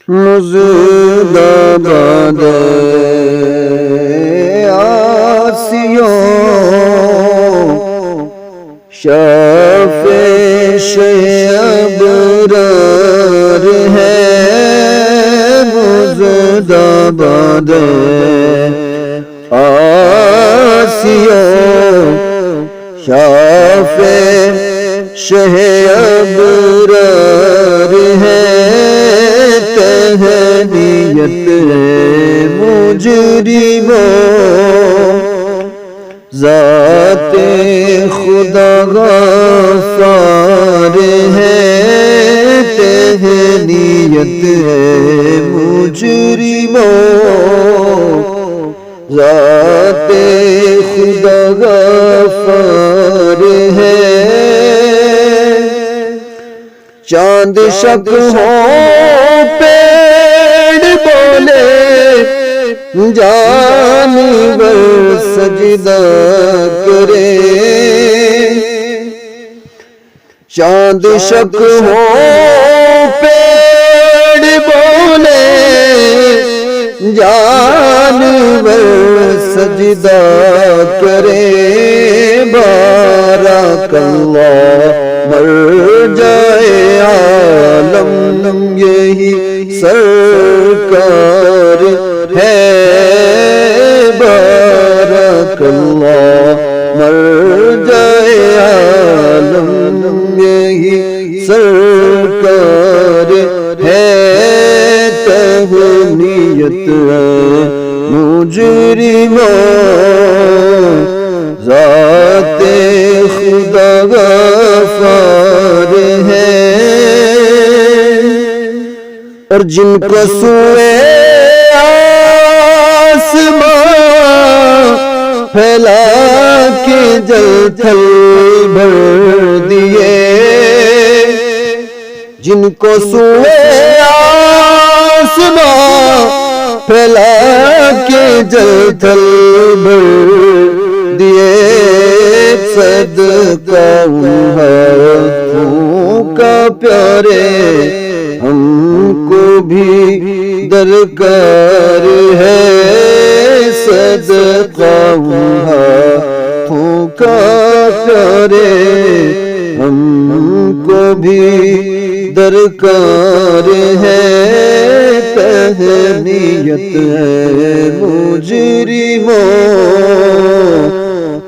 مزداباد آسیوں شافع ابرار ہے مزداباد آسیوں شافع ابرار ہے تہنیت مجرموں ذات خدا غفار ہے تہنیت مجرموں ذات خدا غفار ہے چاند شک ہو پیڑ بولے جانور سجدہ کرے چاند شک ہو پیڑ بولے جانور سجدہ کرے بارک اللہ مر جائے عالم یہی سرکار ہے بارک اللہ مر جائے عالم یہی سرکار ہے تہنیت مجرموں ذات خدا غفار ہے اور جن کو سوئے آسمان پھیلا کے جل تھل بھر دیے جن کو سوئے آسمان پھیلا کے جل تھل بھر دیے صدقہ ہاتھوں کا پیارے ہم کو بھی درکار ہے صدقہ ہاتھوں کا پیارے ہم کو بھی درکار ہے تہنیت مجرموں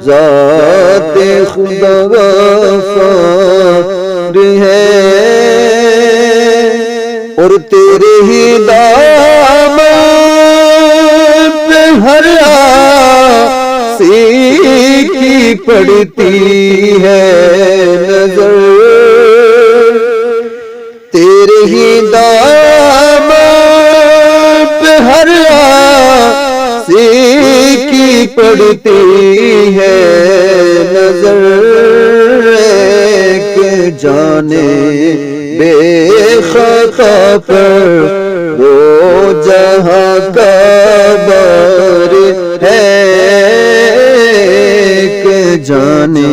ذات خدا غفار ہے اور تیرے ہی دامن پہ ہر آسی کی پڑتی ہے نظر تیرے ہی دامن پہ ہر آسی کی پڑتی ہے نظر ایک جانے بے خطا پر وہ جہاں کا بار ہے ایک جانے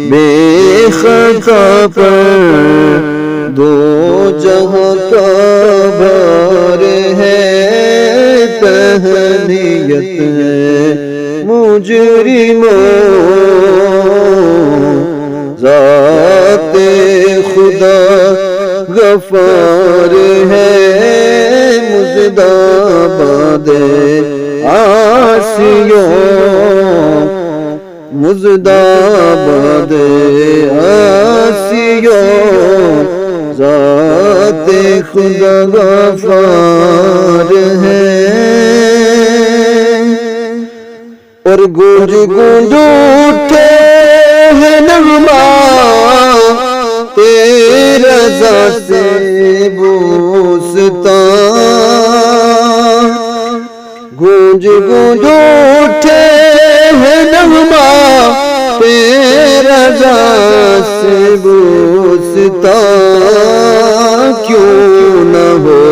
بے خطا پر دو جہاں کا بار ہے تہنیت مجرموں ذات خدا غفار ہے مزداباد آسیوں مزداباد آسیوں ذات خدا غفار ہے اور گونج گونج اٹھے ہیں نغمہ تیرا ذات بوستان گونج گونج اٹھے ہیں نغمہ تیرا ذات بوستان کیوں نہ ہو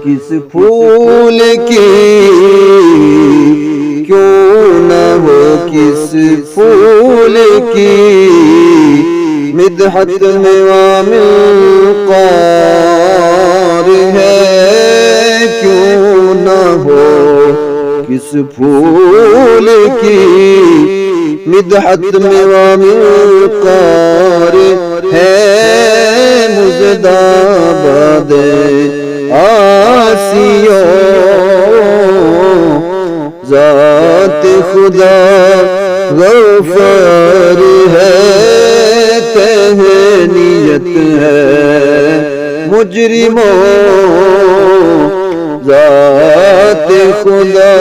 کس پھول کی کیوں نہ ہو کس پھول کی مدحت میں عامل قار اس پھول کی مدحت میں وامقار ہے مزدہ باد آسیوں ذات خدا غفار ہے تہنیت ہے مجرموں ذات خدا